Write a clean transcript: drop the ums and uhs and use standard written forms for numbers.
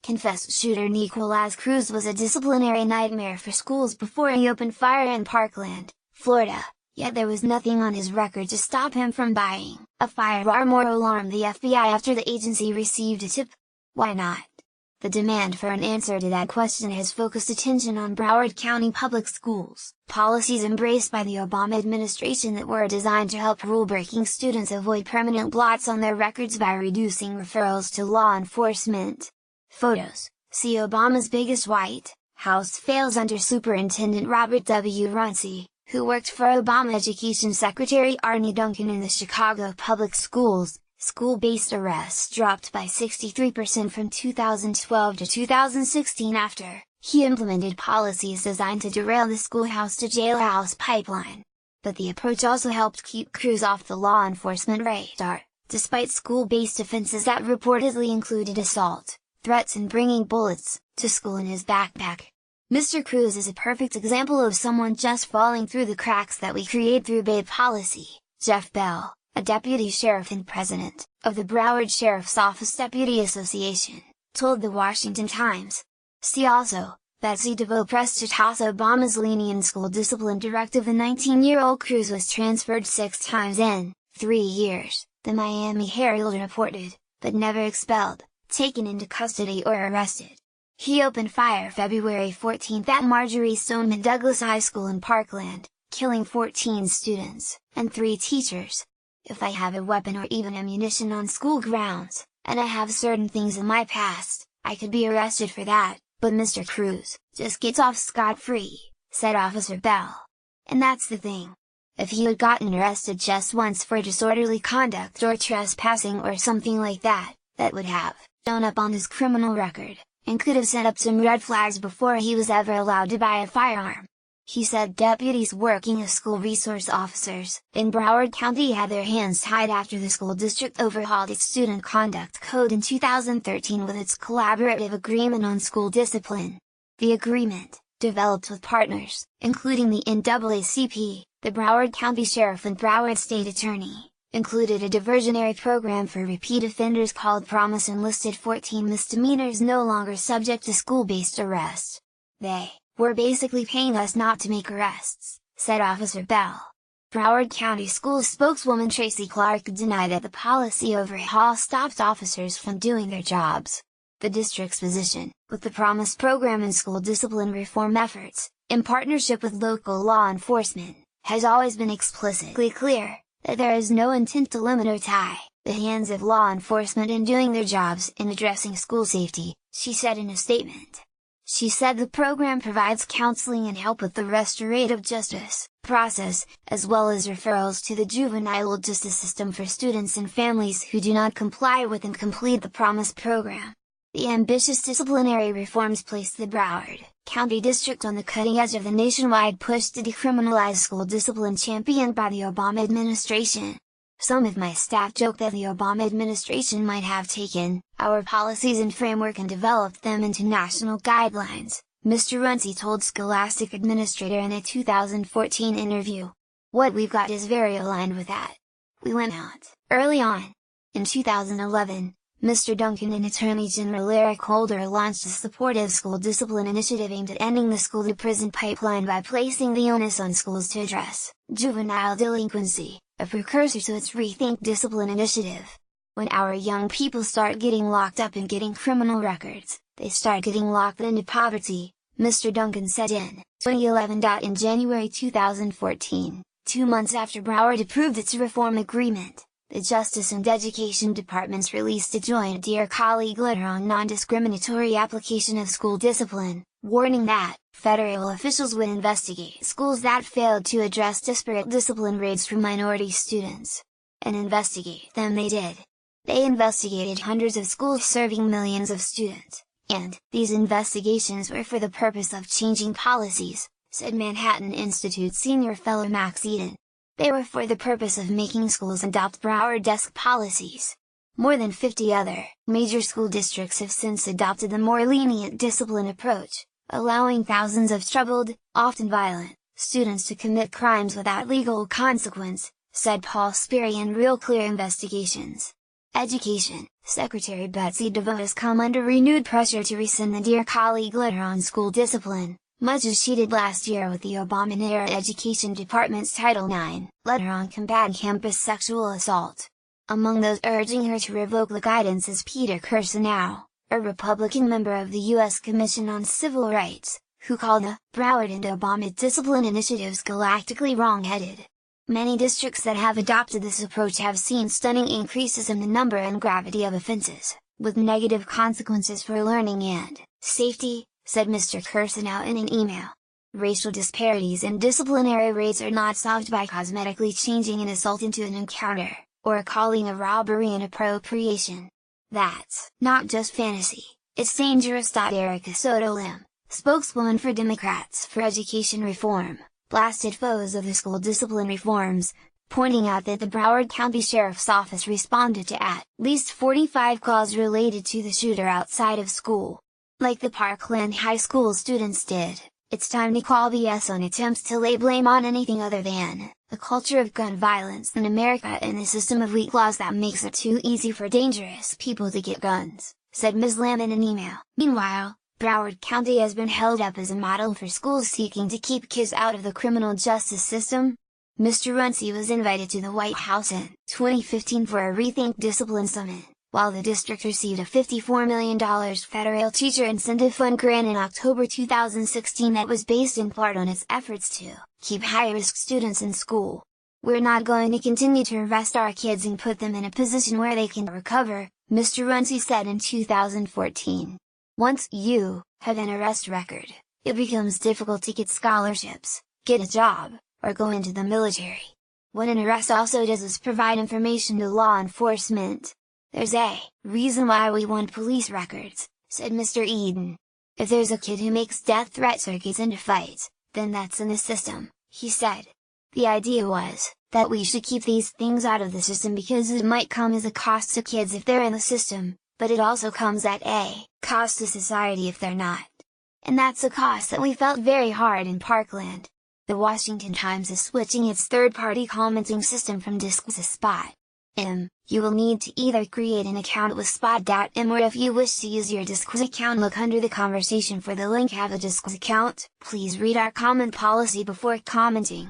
confessed shooter Nikolas Cruz was a disciplinary nightmare for schools before he opened fire in Parkland, Florida, yet there was nothing on his record to stop him from buying a firearm or alarm the FBI after the agency received a tip. Why not? The demand for an answer to that question has focused attention on Broward County Public Schools, policies embraced by the Obama administration that were designed to help rule-breaking students avoid permanent blots on their records by reducing referrals to law enforcement. Photos: see Obama's biggest White House fails under Superintendent Robert W. Runcie, who worked for Obama Education Secretary Arne Duncan in the Chicago Public Schools. School-based arrests dropped by 63% from 2012 to 2016 after he implemented policies designed to derail the schoolhouse-to-jailhouse pipeline. But the approach also helped keep Cruz off the law enforcement radar, despite school-based offenses that reportedly included assault, threats and bringing bullets to school in his backpack. Mr. Cruz is a perfect example of someone just falling through the cracks that we create through bad policy. Jeff Bell, a deputy sheriff and president of the Broward Sheriff's Office Deputy Association, told the Washington Times. See also, Betsy DeVoe pressed to toss Obama's lenient school discipline directive. The 19-year-old Cruz was transferred 6 times in 3 years, the Miami Herald reported, but never expelled, taken into custody or arrested. He opened fire February 14 at Marjorie Stoneman Douglas High School in Parkland, killing 14 students and 3 teachers. If I have a weapon or even ammunition on school grounds, and I have certain things in my past, I could be arrested for that, but Mr. Cruz just gets off scot-free, said Officer Bell. And that's the thing. If he had gotten arrested just once for disorderly conduct or trespassing or something like that, that would have shown up on his criminal record, and could have set up some red flags before he was ever allowed to buy a firearm. He said deputies working as school resource officers in Broward County had their hands tied after the school district overhauled its student conduct code in 2013 with its collaborative agreement on school discipline. The agreement, developed with partners, including the NAACP, the Broward County Sheriff and Broward State Attorney, included a diversionary program for repeat offenders called Promise and listed 14 misdemeanors no longer subject to school-based arrest. They "we're basically paying us not to make arrests," said Officer Bell. Broward County Schools spokeswoman Tracy Clark denied that the policy overhaul stopped officers from doing their jobs. The district's position, with the Promise program and school discipline reform efforts, in partnership with local law enforcement, has always been explicitly clear, that there is no intent to limit or tie the hands of law enforcement in doing their jobs in addressing school safety, she said in a statement. She said the program provides counseling and help with the restorative justice process, as well as referrals to the juvenile justice system for students and families who do not comply with and complete the Promise program. The ambitious disciplinary reforms place the Broward County District on the cutting edge of the nationwide push to decriminalize school discipline championed by the Obama administration. Some of my staff joke that the Obama administration might have taken our policies and framework and developed them into national guidelines, Mr. Runcie told Scholastic Administrator in a 2014 interview. What we've got is very aligned with that. We went out early on. In 2011, Mr. Duncan and Attorney General Eric Holder launched a supportive school discipline initiative aimed at ending the school-to-prison pipeline by placing the onus on schools to address juvenile delinquency, a precursor to its Rethink Discipline initiative. When our young people start getting locked up and getting criminal records, they start getting locked into poverty, Mr. Duncan said in 2011. In January 2014, 2 months after Broward approved its reform agreement, the Justice and Education Departments released a joint Dear Colleague letter on non-discriminatory application of school discipline, warning that federal officials would investigate schools that failed to address disparate discipline rates for minority students. And investigate them they did. They investigated hundreds of schools serving millions of students, and these investigations were for the purpose of changing policies, said Manhattan Institute senior fellow Max Eden. They were for the purpose of making schools adopt Broward-esque policies. More than 50 other major school districts have since adopted the more lenient discipline approach, allowing thousands of troubled, often violent, students to commit crimes without legal consequence, said Paul Sperry in Real Clear Investigations. Education, Secretary Betsy DeVos has come under renewed pressure to rescind the Dear Colleague letter on school discipline, much as she did last year with the Obama-era Education Department's Title IX letter on combating campus sexual assault. Among those urging her to revoke the guidance is Peter Kirsanow, a Republican member of the U.S. Commission on Civil Rights, who called the Broward and Obama discipline initiatives galactically wrong-headed. Many districts that have adopted this approach have seen stunning increases in the number and gravity of offenses, with negative consequences for learning and safety, said Mr. Kirsanow in an email. Racial disparities in disciplinary rates are not solved by cosmetically changing an assault into an encounter, or calling a robbery an appropriation. That's not just fantasy, it's dangerous. Erica Soto-Lim, spokeswoman for Democrats for Education Reform, blasted foes of the school discipline reforms, pointing out that the Broward County Sheriff's Office responded to at least 45 calls related to the shooter outside of school. Like the Parkland High School students did, it's time to call BS on attempts to lay blame on anything other than the culture of gun violence in America and the system of weak laws that makes it too easy for dangerous people to get guns, said Ms. Lam in an email. Meanwhile, Broward County has been held up as a model for schools seeking to keep kids out of the criminal justice system. Mr. Runcie was invited to the White House in 2015 for a Rethink Discipline Summit, while the district received a $54 million federal teacher incentive fund grant in October 2016 that was based in part on its efforts to keep high-risk students in school. We're not going to continue to arrest our kids and put them in a position where they can recover, Mr. Runcie said in 2014. Once you have an arrest record, it becomes difficult to get scholarships, get a job, or go into the military. What an arrest also does is provide information to law enforcement. There's a reason why we want police records, said Mr. Eden. If there's a kid who makes death threats or gets into fights, then that's in the system, he said. The idea was that we should keep these things out of the system because it might come as a cost to kids if they're in the system, but it also comes at a cost to society if they're not. And that's a cost that we felt very hard in Parkland. The Washington Times is switching its third-party commenting system from Disc to Spot. You will need to either create an account with Spot.m or if you wish to use your Discord account, look under the conversation for the link. Have a Discord account? Please read our comment policy before commenting.